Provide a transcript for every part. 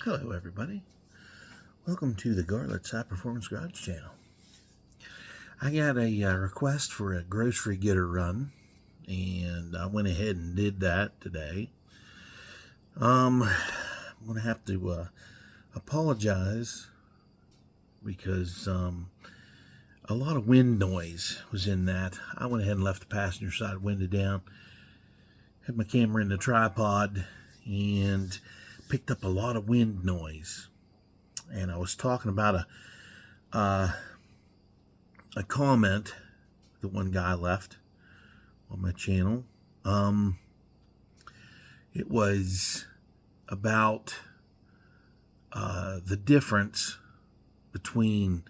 Hello everybody, welcome to the Garlett's High Performance Garage channel. I got a request for a grocery getter run, and I went ahead and did that today. I'm going to have to apologize because a lot of wind noise was in that. I went ahead and left the passenger side window down, had my camera in the tripod, and picked up a lot of wind noise. And I was talking about a comment that one guy left on my channel. It was about the difference between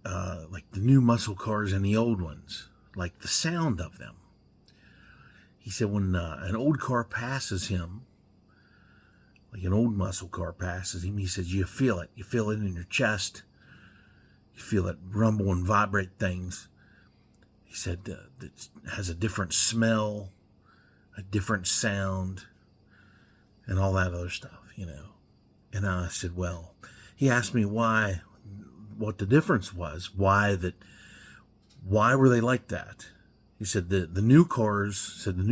like the new muscle cars and the old ones, like the sound of them. He said when an old car passes him, like an old muscle car passes him, he says you feel it. You feel it in your chest. You feel it rumble and vibrate things. He said it has a different smell, a different sound, and all that other stuff, you know. And I said, well, he asked me what the difference was, why were they like that? He said the new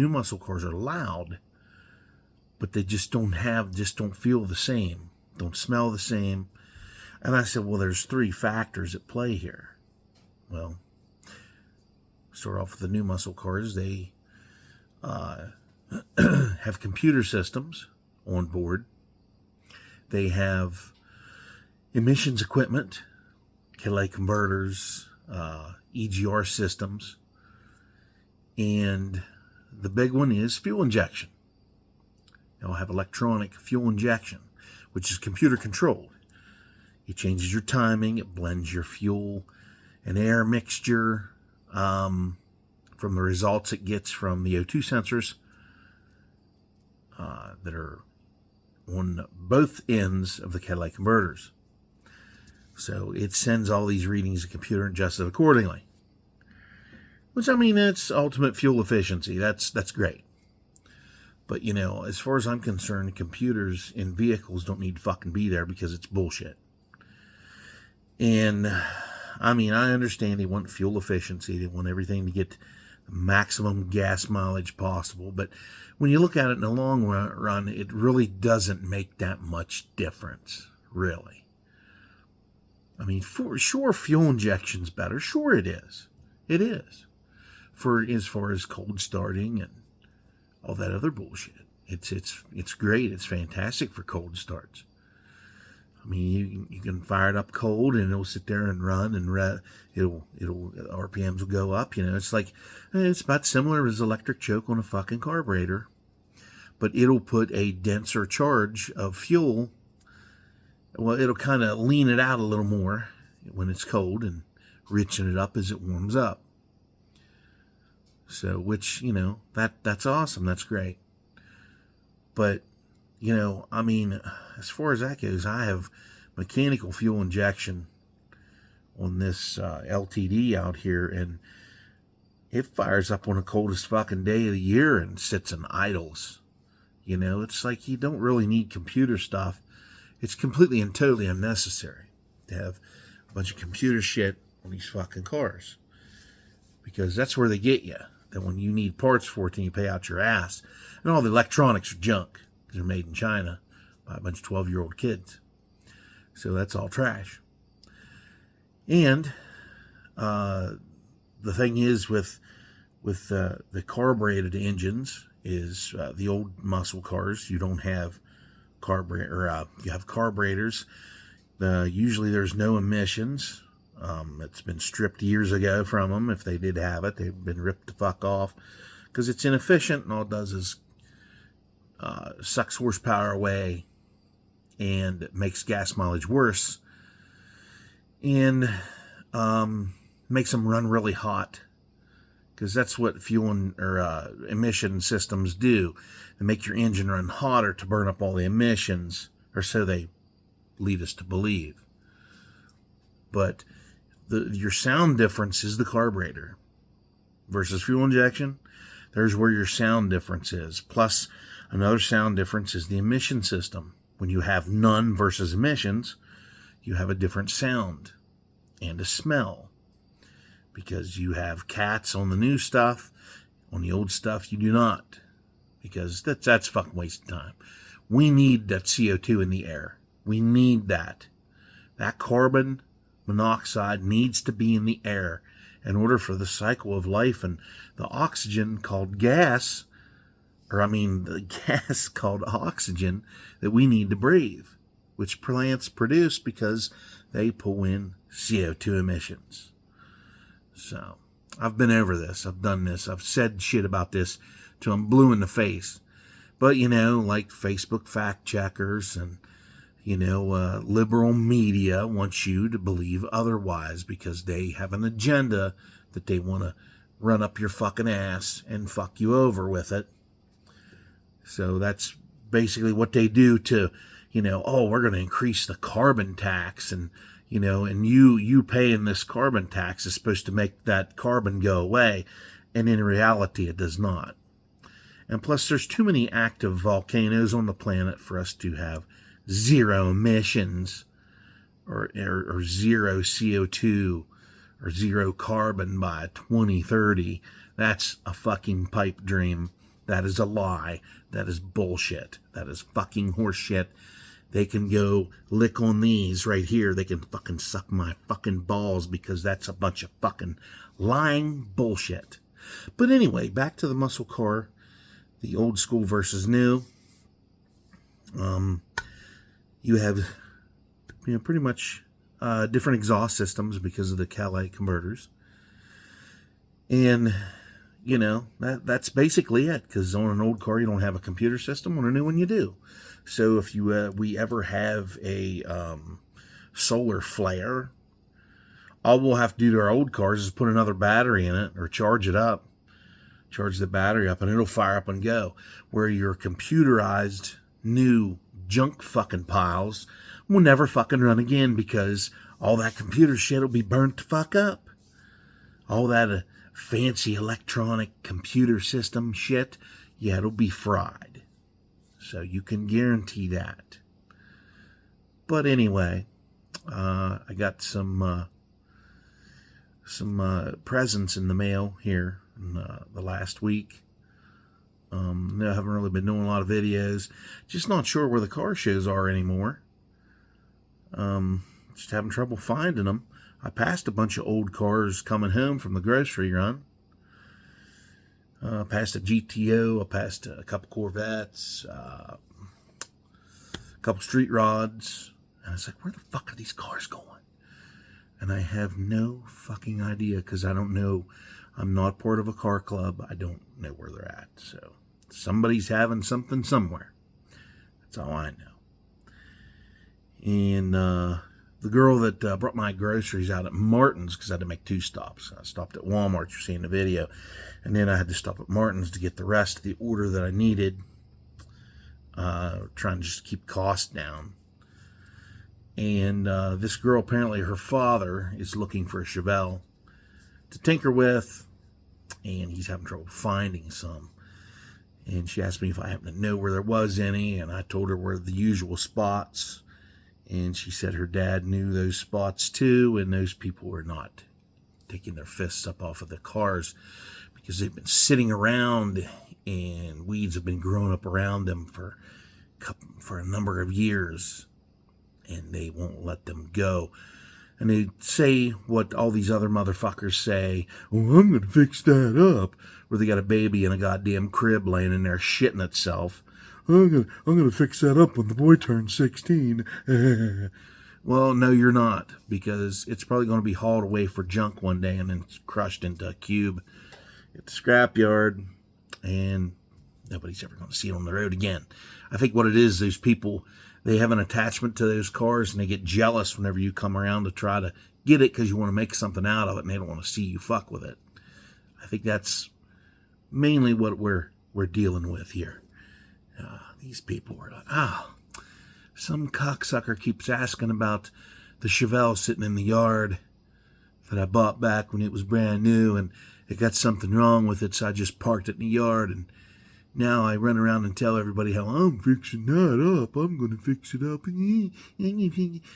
muscle cars are loud, but they just don't feel the same, don't smell the same. And I said, well, there's three factors at play here. Well, start off with the new muscle cars. They have computer systems on board. They have emissions equipment, catalytic converters, EGR systems, and the big one is fuel injection. They'll have electronic fuel injection, which is computer controlled. It changes your timing, it blends your fuel and air mixture from the results it gets from the O2 sensors that are on both ends of the catalytic converters. So it sends all these readings to the computer and adjusts it accordingly. Which, I mean, that's ultimate fuel efficiency. That's great. But, you know, as far as I'm concerned, computers in vehicles don't need to fucking be there because it's bullshit. And, I mean, I understand they want fuel efficiency. They want everything to get the maximum gas mileage possible. But when you look at it in the long run, it really doesn't make that much difference, really. I mean, for sure, fuel injection's better. Sure it is. It is. For as far as cold starting and all that other bullshit. It's great. It's fantastic for cold starts. I mean, you can fire it up cold and it'll sit there and run and RPMs will go up. You know, it's about similar as electric choke on a fucking carburetor, but it'll put a denser charge of fuel. Well, it'll kind of lean it out a little more when it's cold and richen it up as it warms up. So, which, you know, that's awesome. That's great. But, you know, I mean, as far as that goes, I have mechanical fuel injection on this LTD out here, and it fires up on the coldest fucking day of the year and sits and idles. You know, it's like you don't really need computer stuff. It's completely and totally unnecessary to have a bunch of computer shit on these fucking cars. Because that's where they get you. That when you need parts for it, then you pay out your ass. And all the electronics are junk. Because they're made in China by a bunch of 12-year-old kids. So that's all trash. And the thing is with the carbureted engines is the old muscle cars, you don't have carburetor, you have carburetors. Usually there's no emissions. It's been stripped years ago from them. If they did have it, they've been ripped the fuck off because it's inefficient, and all it does is sucks horsepower away and makes gas mileage worse, and makes them run really hot, because that's what fuel or emission systems do. They make your engine run hotter to burn up all the emissions, or so they lead us to believe. But your sound difference is the carburetor versus fuel injection. There's where your sound difference is. Plus, another sound difference is the emission system. when you have none versus emissions, you have a different sound and a smell. Because you have cats on the new stuff, on the old stuff you do not. Because that's fucking waste of time. We need that CO2 in the air. We need that. That carbon monoxide needs to be in the air in order for the cycle of life and the oxygen called gas, the gas called oxygen that we need to breathe, which plants produce because they pull in CO2 emissions. So, I've been over this. I've done this. I've said shit about this till I'm blue in the face. But, like Facebook fact checkers and, liberal media wants you to believe otherwise because they have an agenda that they want to run up your fucking ass and fuck you over with it. So that's basically what they do to, we're going to increase the carbon tax and you paying this carbon tax is supposed to make that carbon go away, and in reality it does not. And plus there's too many active volcanoes on the planet for us to have zero emissions or zero CO2 or zero carbon by 2030. That's a fucking pipe dream. That is a lie. That is bullshit. That is fucking horseshit. They can go lick on these right here. They can fucking suck my fucking balls because that's a bunch of fucking lying bullshit. But anyway, back to the muscle car, the old school versus new. You have, pretty much different exhaust systems because of the Calais converters. And, that's basically it. Because on an old car, you don't have a computer system. On a new one, you do. So if we ever have a solar flare, all we'll have to do to our old cars is put another battery in it or charge the battery up, and it'll fire up and go. Where your computerized new junk fucking piles will never fucking run again because all that computer shit will be burnt the fuck up. All that fancy electronic computer system shit, it'll be fried. So you can guarantee that. But anyway, I got some presents in the mail here in the last week. I haven't really been doing a lot of videos. Just not sure where the car shows are anymore. Just having trouble finding them. I passed a bunch of old cars coming home from the grocery run. I passed a GTO, I passed a couple Corvettes, a couple Street Rods. And I was like, where the fuck are these cars going? And I have no fucking idea because I don't know. I'm not part of a car club. I don't know where they're at. So somebody's having something somewhere. That's all I know. And the girl that brought my groceries out at Martin's, because I had to make 2 stops. I stopped at Walmart, you see in the video, and then I had to stop at Martin's to get the rest of the order that I needed, trying to just keep costs down. And this girl, apparently her father is looking for a Chevelle to tinker with, and he's having trouble finding some. And she asked me if I happen to know where there was any, and I told her where the usual spots. And she said her dad knew those spots too, and those people were not taking their fists up off of the cars because they've been sitting around and weeds have been growing up around them for a number of years, and they won't let them go. And they say what all these other motherfuckers say, oh, I'm going to fix that up, where they got a baby in a goddamn crib laying in there shitting itself. I'm gonna fix that up when the boy turns 16. Well, no, you're not, because it's probably going to be hauled away for junk one day and then crushed into a cube at the scrapyard, and nobody's ever going to see it on the road again. I think what it is, those people, they have an attachment to those cars, and they get jealous whenever you come around to try to get it because you want to make something out of it, and they don't want to see you fuck with it. I think that's mainly what we're dealing with here. These people were like, some cocksucker keeps asking about the Chevelle sitting in the yard that I bought back when it was brand new, and it got something wrong with it, so I just parked it in the yard, and Now I run around and tell everybody how I'm fixing that up. I'm going to fix it up.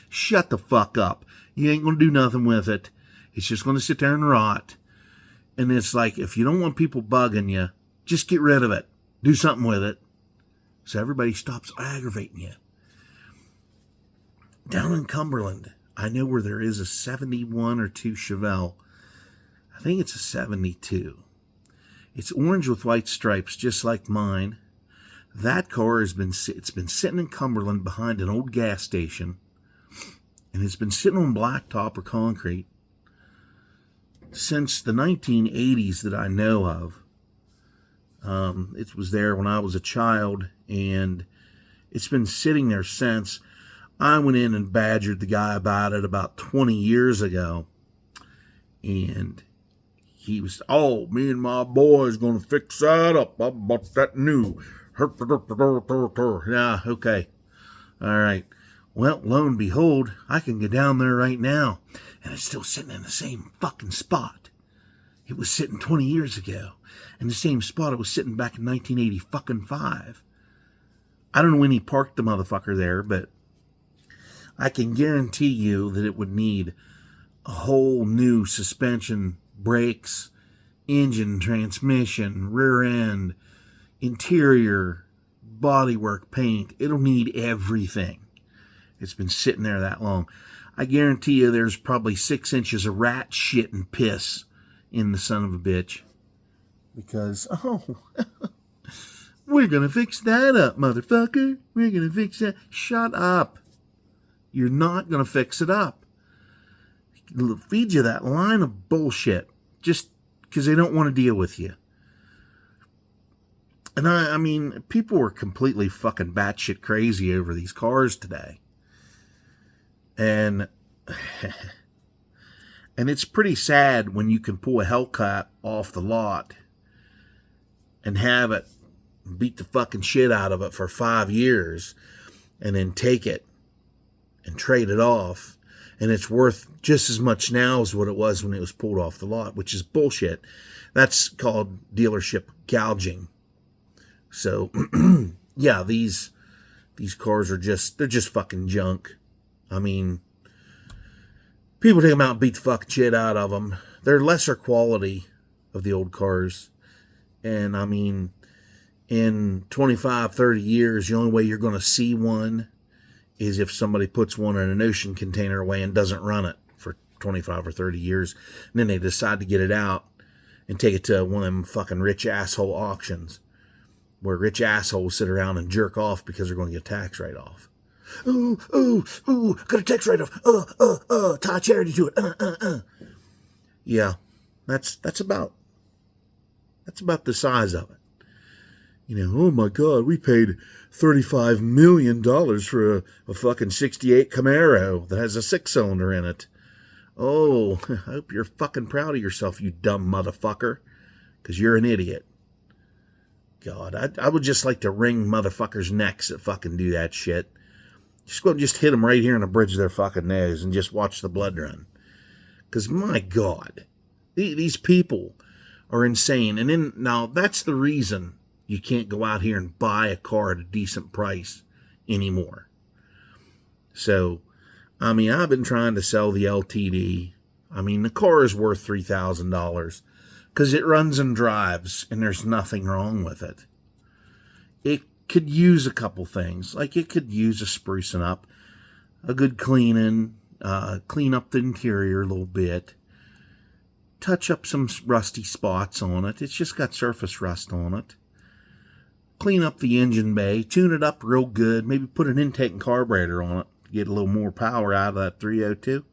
Shut the fuck up. You ain't going to do nothing with it. It's just going to sit there and rot. And it's like, if you don't want people bugging you, just get rid of it. Do something with it. So everybody stops aggravating you. Down in Cumberland, I know where there is a 71 or 2 Chevelle. I think it's a 72. It's orange with white stripes, just like mine. That car it's been sitting in Cumberland behind an old gas station, and it's been sitting on blacktop or concrete since the 1980s that I know of. It was there when I was a child, and it's been sitting there since. I went in and badgered the guy about it about 20 years ago, and he was, oh, me and my boy's going to fix that up. I bought that new. Yeah, okay. All right. Well, lo and behold, I can get down there right now, and it's still sitting in the same fucking spot. It was sitting 20 years ago, and the same spot it was sitting back in 1985. I don't know when he parked the motherfucker there, but I can guarantee you that it would need a whole new suspension, brakes, engine, transmission, rear end, interior, bodywork, paint. It'll need everything. It's been sitting there that long. I guarantee you there's probably 6 inches of rat shit and piss in the son of a bitch. Because, we're going to fix that up, motherfucker. We're going to fix that. Shut up. You're not going to fix it up. It'll feed you that line of bullshit just because they don't want to deal with you. And I mean, people were completely fucking batshit crazy over these cars today. And it's pretty sad when you can pull a Hellcat off the lot and have it, beat the fucking shit out of it for 5 years, and then take it and trade it off, and it's worth just as much now as what it was when it was pulled off the lot, which is bullshit. That's called dealership gouging. So, yeah, these cars are they're just fucking junk. I mean, people take them out and beat the fucking shit out of them. They're lesser quality of the old cars. And, I mean, in 25, 30 years, the only way you're going to see one is if somebody puts one in an ocean container away and doesn't run it for 25 or 30 years. And then they decide to get it out and take it to one of them fucking rich asshole auctions where rich assholes sit around and jerk off because they're going to get a tax write-off. Ooh, got a tax write-off. Tie charity to it. Yeah, that's about the size of it. You know, oh my God, we paid $35 million for a fucking 68 Camaro that has a 6-cylinder in it. Oh, I hope you're fucking proud of yourself, you dumb motherfucker, because you're an idiot. God, I would just like to wring motherfuckers' necks that fucking do that shit. Just go and just hit them right here on the bridge of their fucking nose and just watch the blood run. Because, my God, these people are insane. And then, now, that's the reason you can't go out here and buy a car at a decent price anymore. So, I mean, I've been trying to sell the LTD. I mean, the car is worth $3,000 because it runs and drives and there's nothing wrong with it. It could use a couple things. Like, it could use a sprucing up, a good cleaning, clean up the interior a little bit, touch up some rusty spots on it. It's just got surface rust on it. Clean up the engine bay, tune it up real good, maybe put an intake and carburetor on it to get a little more power out of that 302.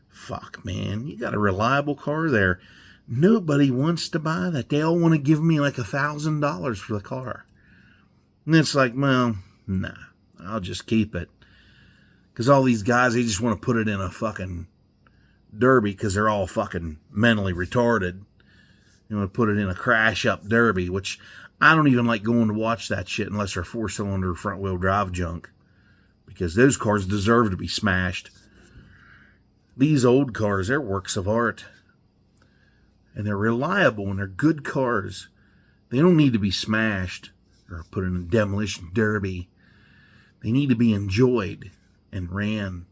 Fuck, man, you got a reliable car there. Nobody wants to buy that. They all want to give me like $1,000 for the car. And it's like, well, nah, I'll just keep it. Because all these guys, they just want to put it in a fucking derby because they're all fucking mentally retarded. They want to put it in a crash-up derby, which I don't even like going to watch that shit unless they're 4-cylinder front-wheel drive junk. Because those cars deserve to be smashed. These old cars, they're works of art. And they're reliable and they're good cars. They don't need to be smashed or put in a demolition derby. They need to be enjoyed and ran.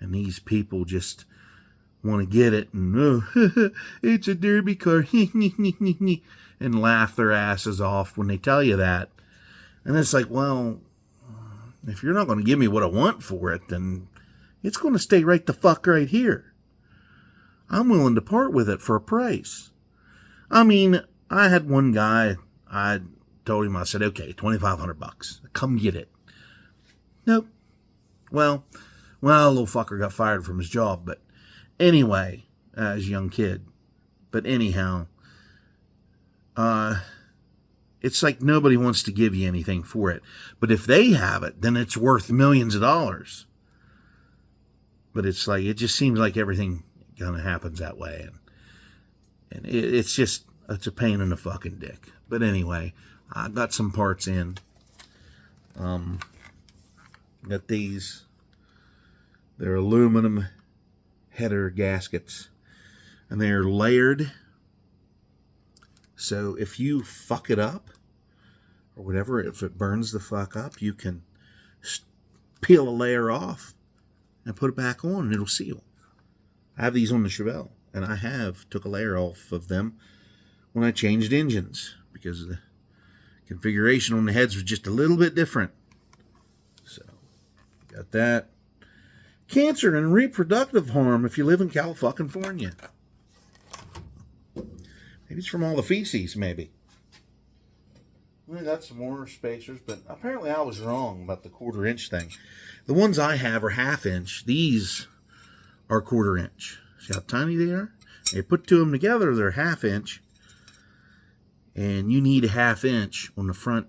And these people just want to get it and, oh, it's a derby car, and laugh their asses off when they tell you that. And it's like, well, if you're not going to give me what I want for it, then it's going to stay right the fuck right here. I'm willing to part with it for a price. I mean, I had one guy, I told him, I said, okay, $2,500. Come get it. Nope. Well, little fucker got fired from his job, but anyway, as a young kid. But anyhow, it's like nobody wants to give you anything for it. But if they have it, then it's worth millions of dollars. But it's like, it just seems like everything kind of happens that way. And it's a pain in the fucking dick. But anyway, I got some parts in. Got these. They're aluminum header gaskets. And they're layered. So if you fuck it up, or whatever, if it burns the fuck up, you can peel a layer off and put it back on and it'll seal. I have these on the Chevelle, and I took a layer off of them when I changed engines because the configuration on the heads was just a little bit different. So, got that. Cancer and reproductive harm if you live in California. Maybe it's from all the feces, maybe. We got some more spacers, but apparently I was wrong about the 1/4 inch thing. The ones I have are 1/2 inch. These are 1/4 inch. See how tiny they are? You put two of them together, they're 1/2 inch. And you need a 1/2 inch on the front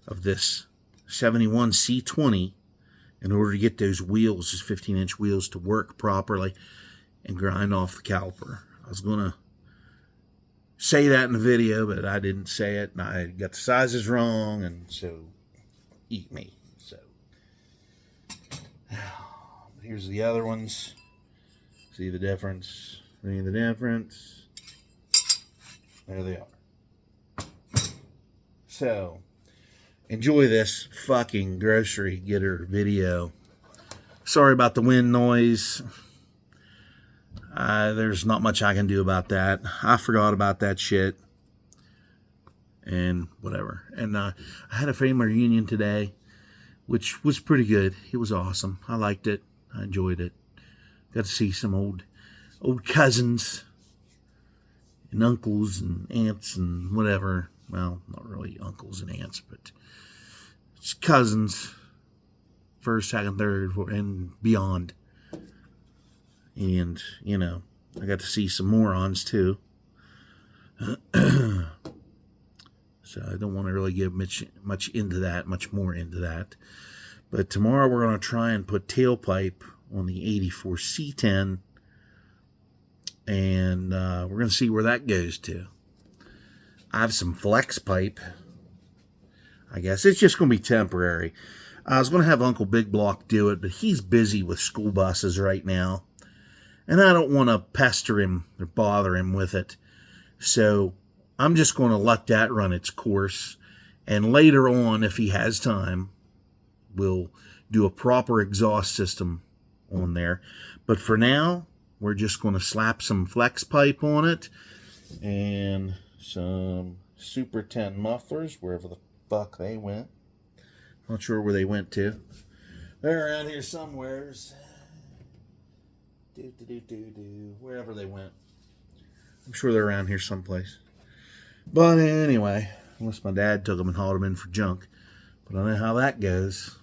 of this 71 C20 in order to get those wheels, those 15-inch wheels, to work properly and grind off the caliper. I was going to say that in the video, but I didn't say it, and I got the sizes wrong, and so eat me. So here's the other ones. See the difference? See the difference? There they are. So enjoy this fucking grocery getter video. Sorry about the wind noise. There's not much I can do about that. I forgot about that shit. And whatever. And I had a family reunion today, which was pretty good. It was awesome. I liked it. I enjoyed it. Got to see some old cousins and uncles and aunts and whatever. Well, not really uncles and aunts, but just cousins. First, second, third, and beyond. And, you know, I got to see some morons, too. So I don't want to really give much into that, much more into that. But tomorrow we're going to try and put tailpipe on the 84 C10. And we're going to see where that goes to. I have some flex pipe. I guess it's just going to be temporary. I was going to have Uncle Big Block do it, but he's busy with school buses right now. And I don't want to pester him or bother him with it. So I'm just going to let that run its course. And later on, if he has time, we'll do a proper exhaust system on there. But for now, we're just going to slap some flex pipe on it. And some Super 10 mufflers, wherever the fuck they went. Not sure where they went to. They're around here somewheres. Wherever they went. I'm sure they're around here someplace. But anyway, unless my dad took them and hauled them in for junk. But I know how that goes.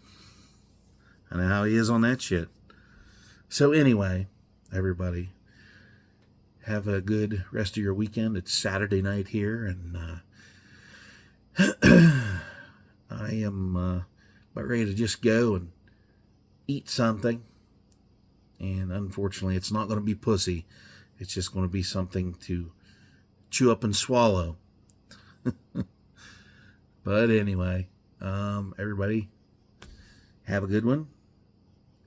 I know how he is on that shit. So anyway, everybody, have a good rest of your weekend. It's Saturday night here, and I am about ready to just go and eat something. And unfortunately, it's not going to be pussy. It's just going to be something to chew up and swallow. But anyway, everybody, have a good one.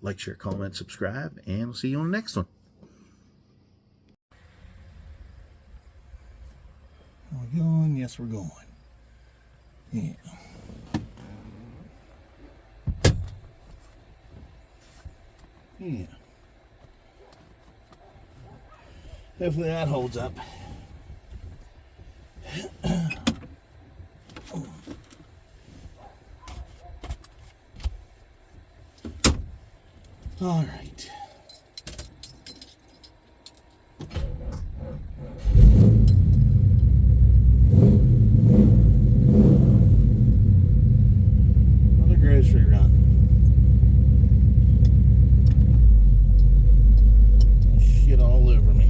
Like, share, comment, subscribe, and we'll see you on the next one. Are we going? Yes, we're going. Yeah. Yeah. Hopefully that holds up. All right. Another grocery run. Shit all over me.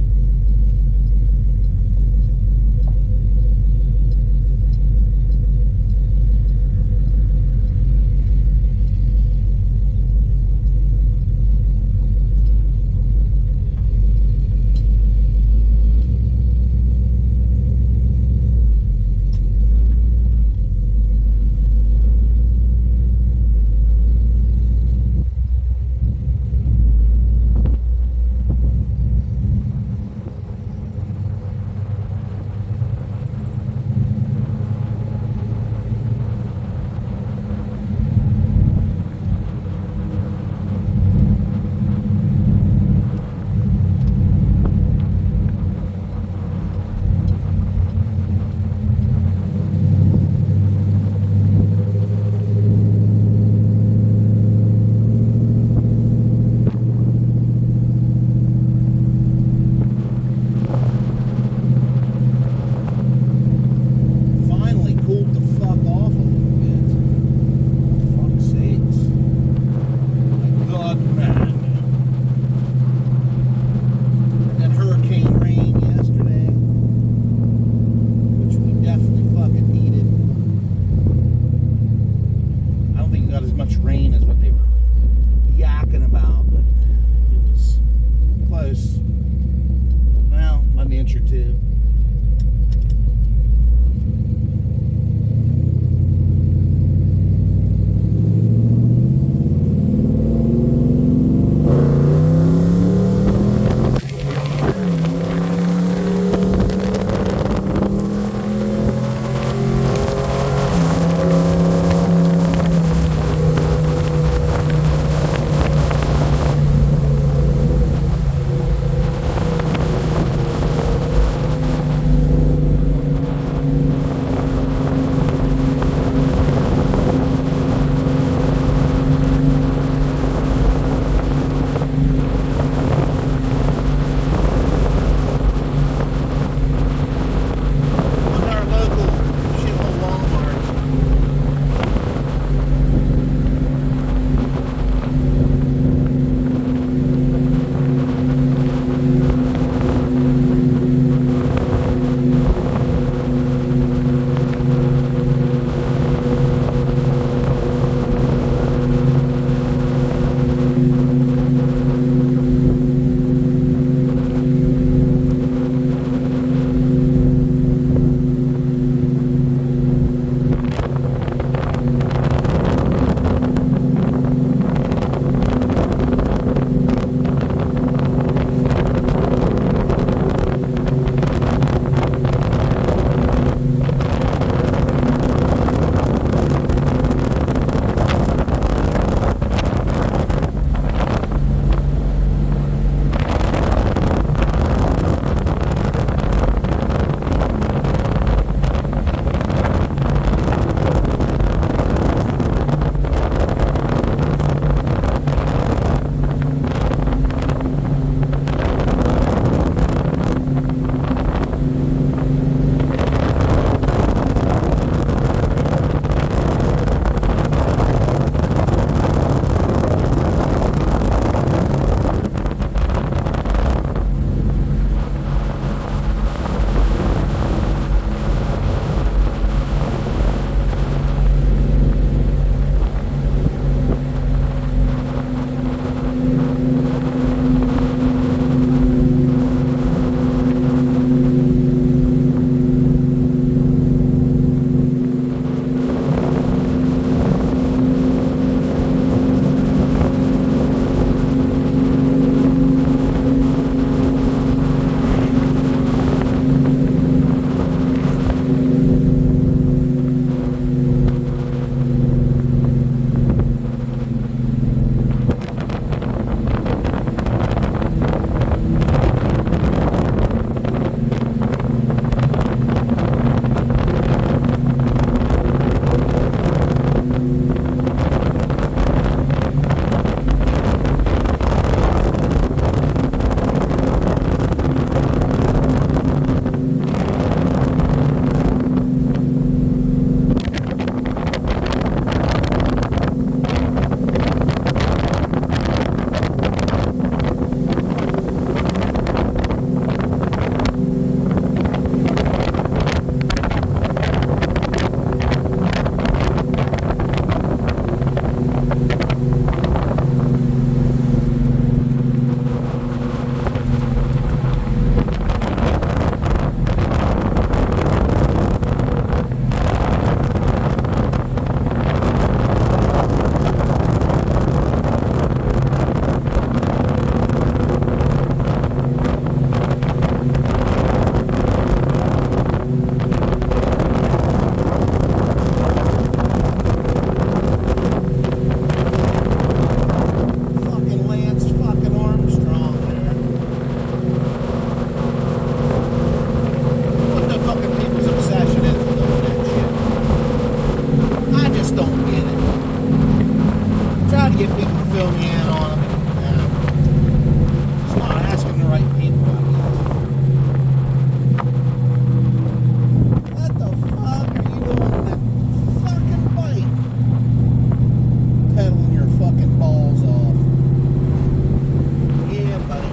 get people to fill me in on them. Just not asking the right people, I guess. What the fuck are you doing with that fucking bike? Pedaling your fucking balls off. Yeah, buddy.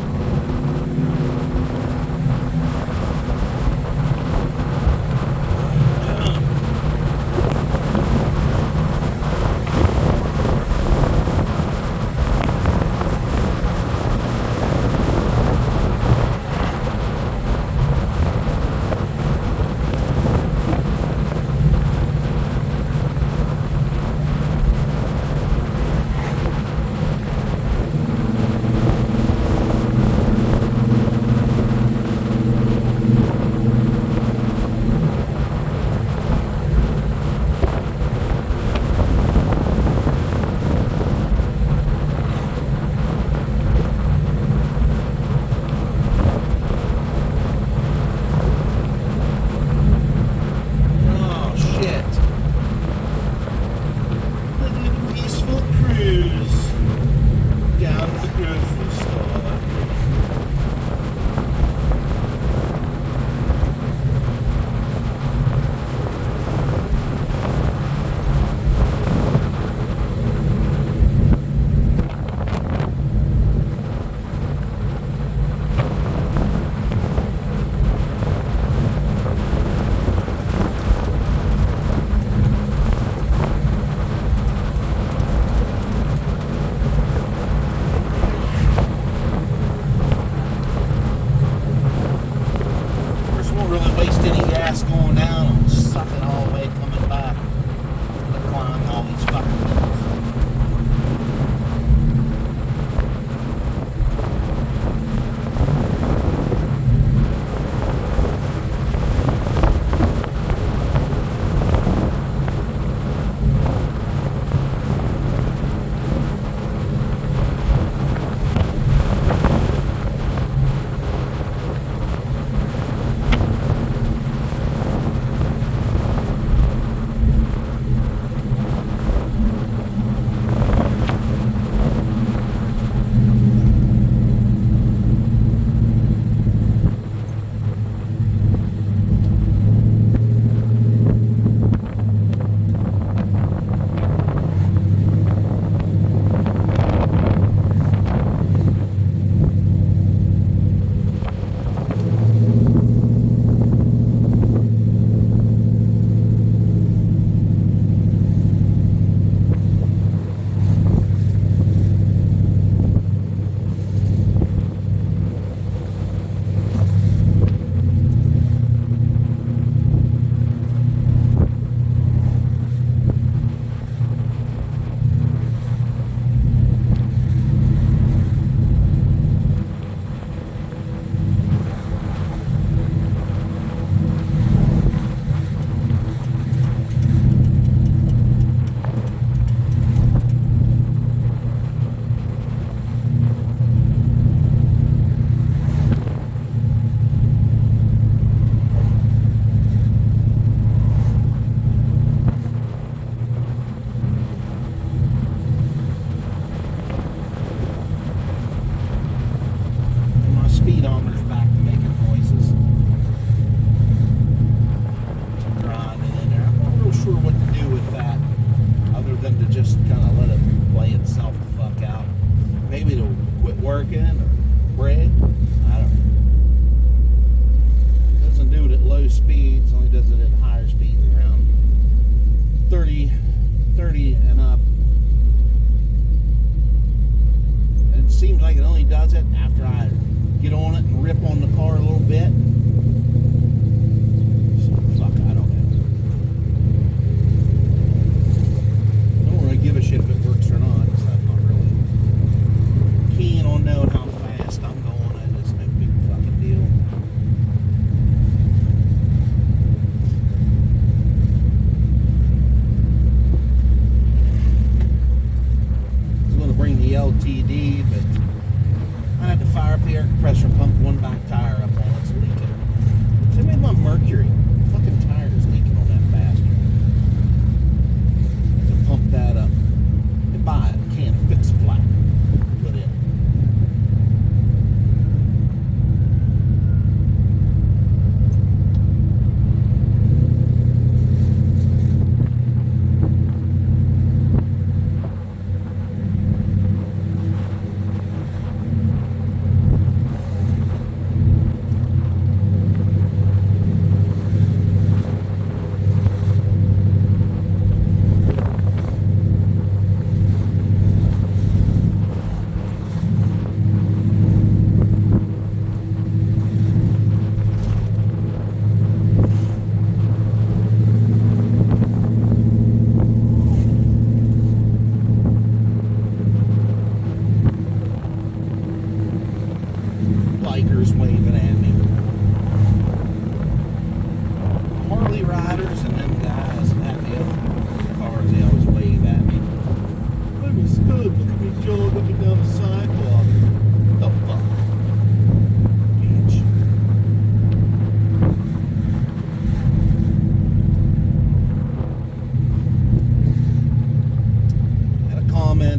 Going down and suck it all the way coming back and climbing all these fucking hills. Speedometer's back to making noises. Grinding in there. I'm not real sure what to do with that, other than to just kind of let it play itself the fuck out. Maybe it'll quit working or break. I don't know. It doesn't do it at low speeds, only does it at higher speeds, around 30 and up. And it seems like it only does it after I get on it and rip on the car a little bit. So, fuck, I don't know. I don't really give a shit if it works or not, so I'm not really keen on knowing how fast I'm going. It's no big fucking deal. I was going to bring the LTD, but I had to fire up the air compressor and pump one back tire up on it. It's leaking.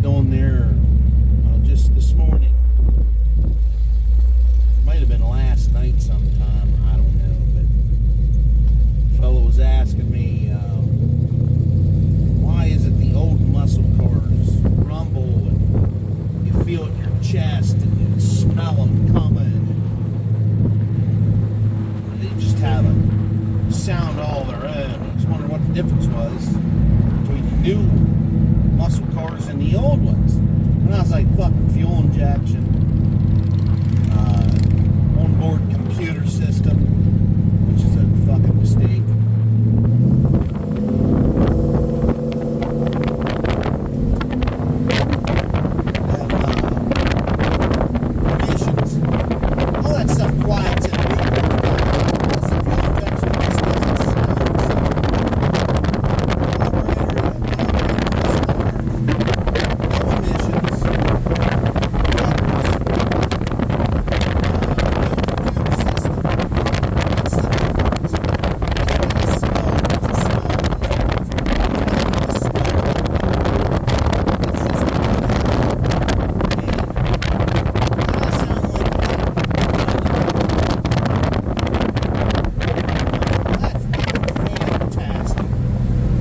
comment on there just this morning. Might have been last night sometime. I don't know. But a fellow was asking me, why is it the old muscle cars rumble and you feel it in your chest and you smell them coming? And they just have a sound all their own. I was wondering what the difference was between the new muscle cars and the old ones. And I was like, fucking fuel injection, onboard computer system, which is a fucking mistake. And emissions, all that stuff quiets in people. Plus the fuel injection just doesn't sound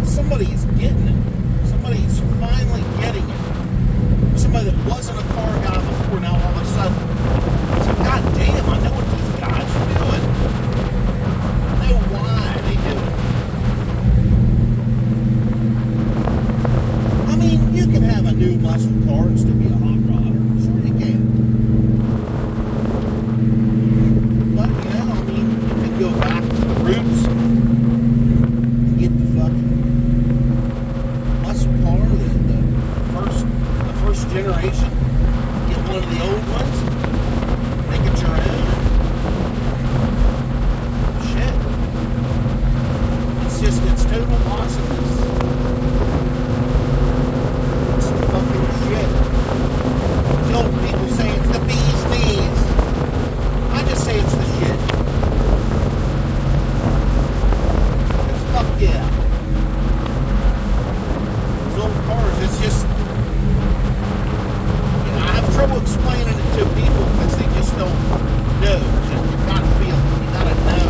somebody's getting it. Somebody's finally getting it. Somebody that wasn't a car guy before, now all of a sudden, it's like, God damn, I know what these guys are doing. I know why they do it. I mean, you can have a new muscle car and still be a hot rodder. Sure you can. But, you know, I mean, you can go back to the roots and get the fucking muscle car, the first generation, get one of the old ones, make it your own. Shit. It's total awesomeness. It's some fucking shit. The old people say it's the bee's knees. I just say it's the shit. It's fuck yeah. Old cars, it's just, I have trouble explaining it to people because they just don't know. You gotta feel it, you gotta know.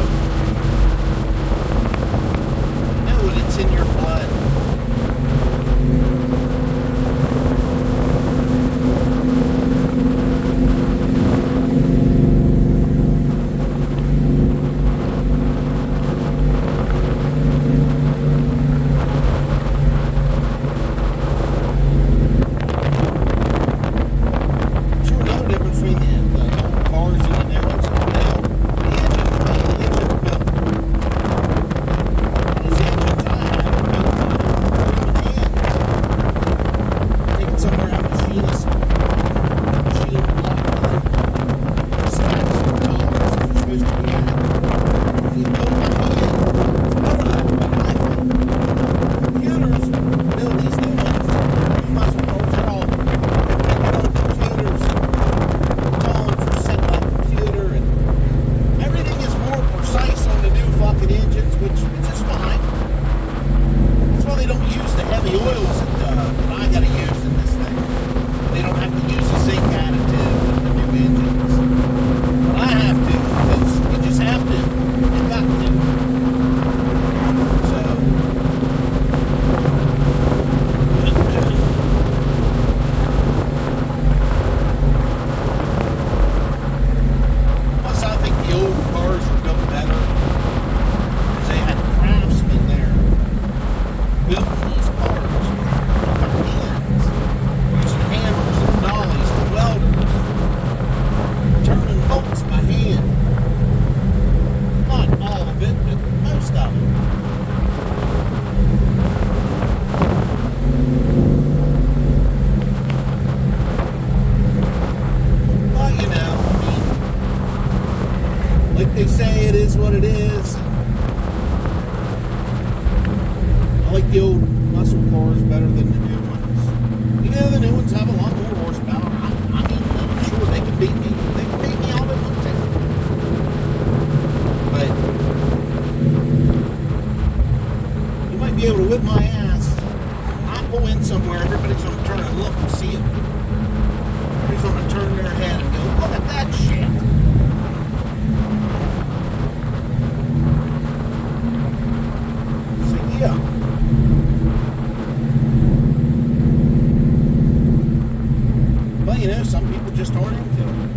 You know it, it's in your blood. know, some people just aren't into it.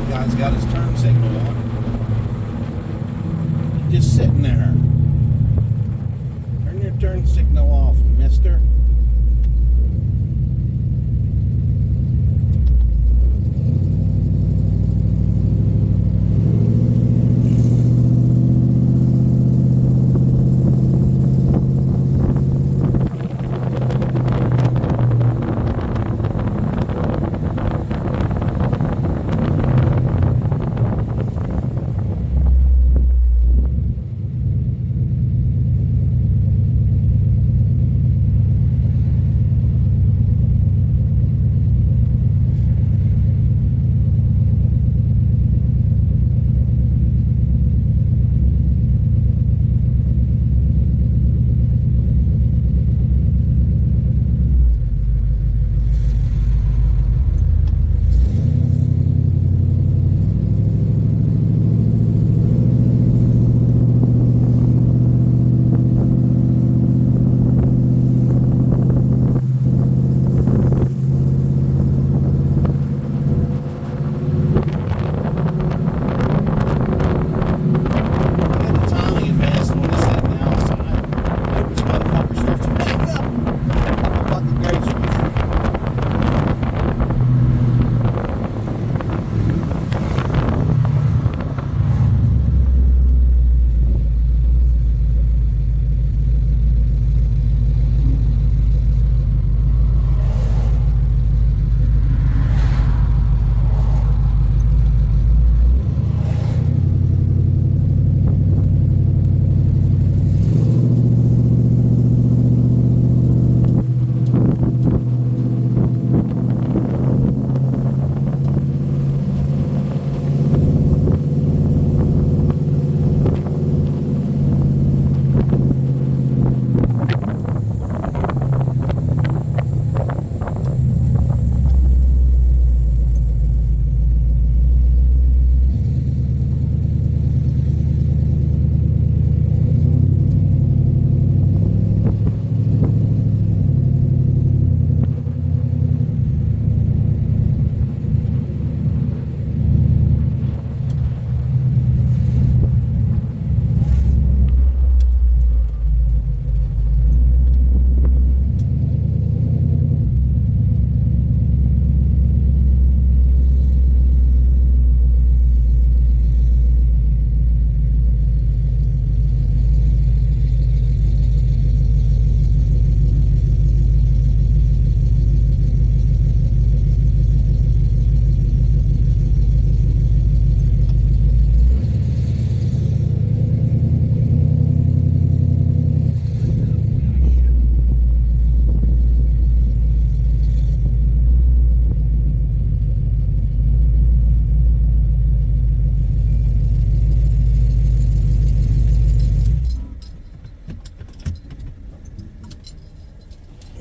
Guy's got his turn signal on. Just sitting there. Turn your turn signal off, mister.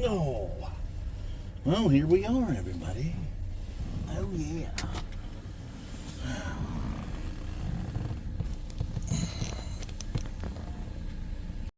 No. Well, here we are, everybody. Oh, yeah.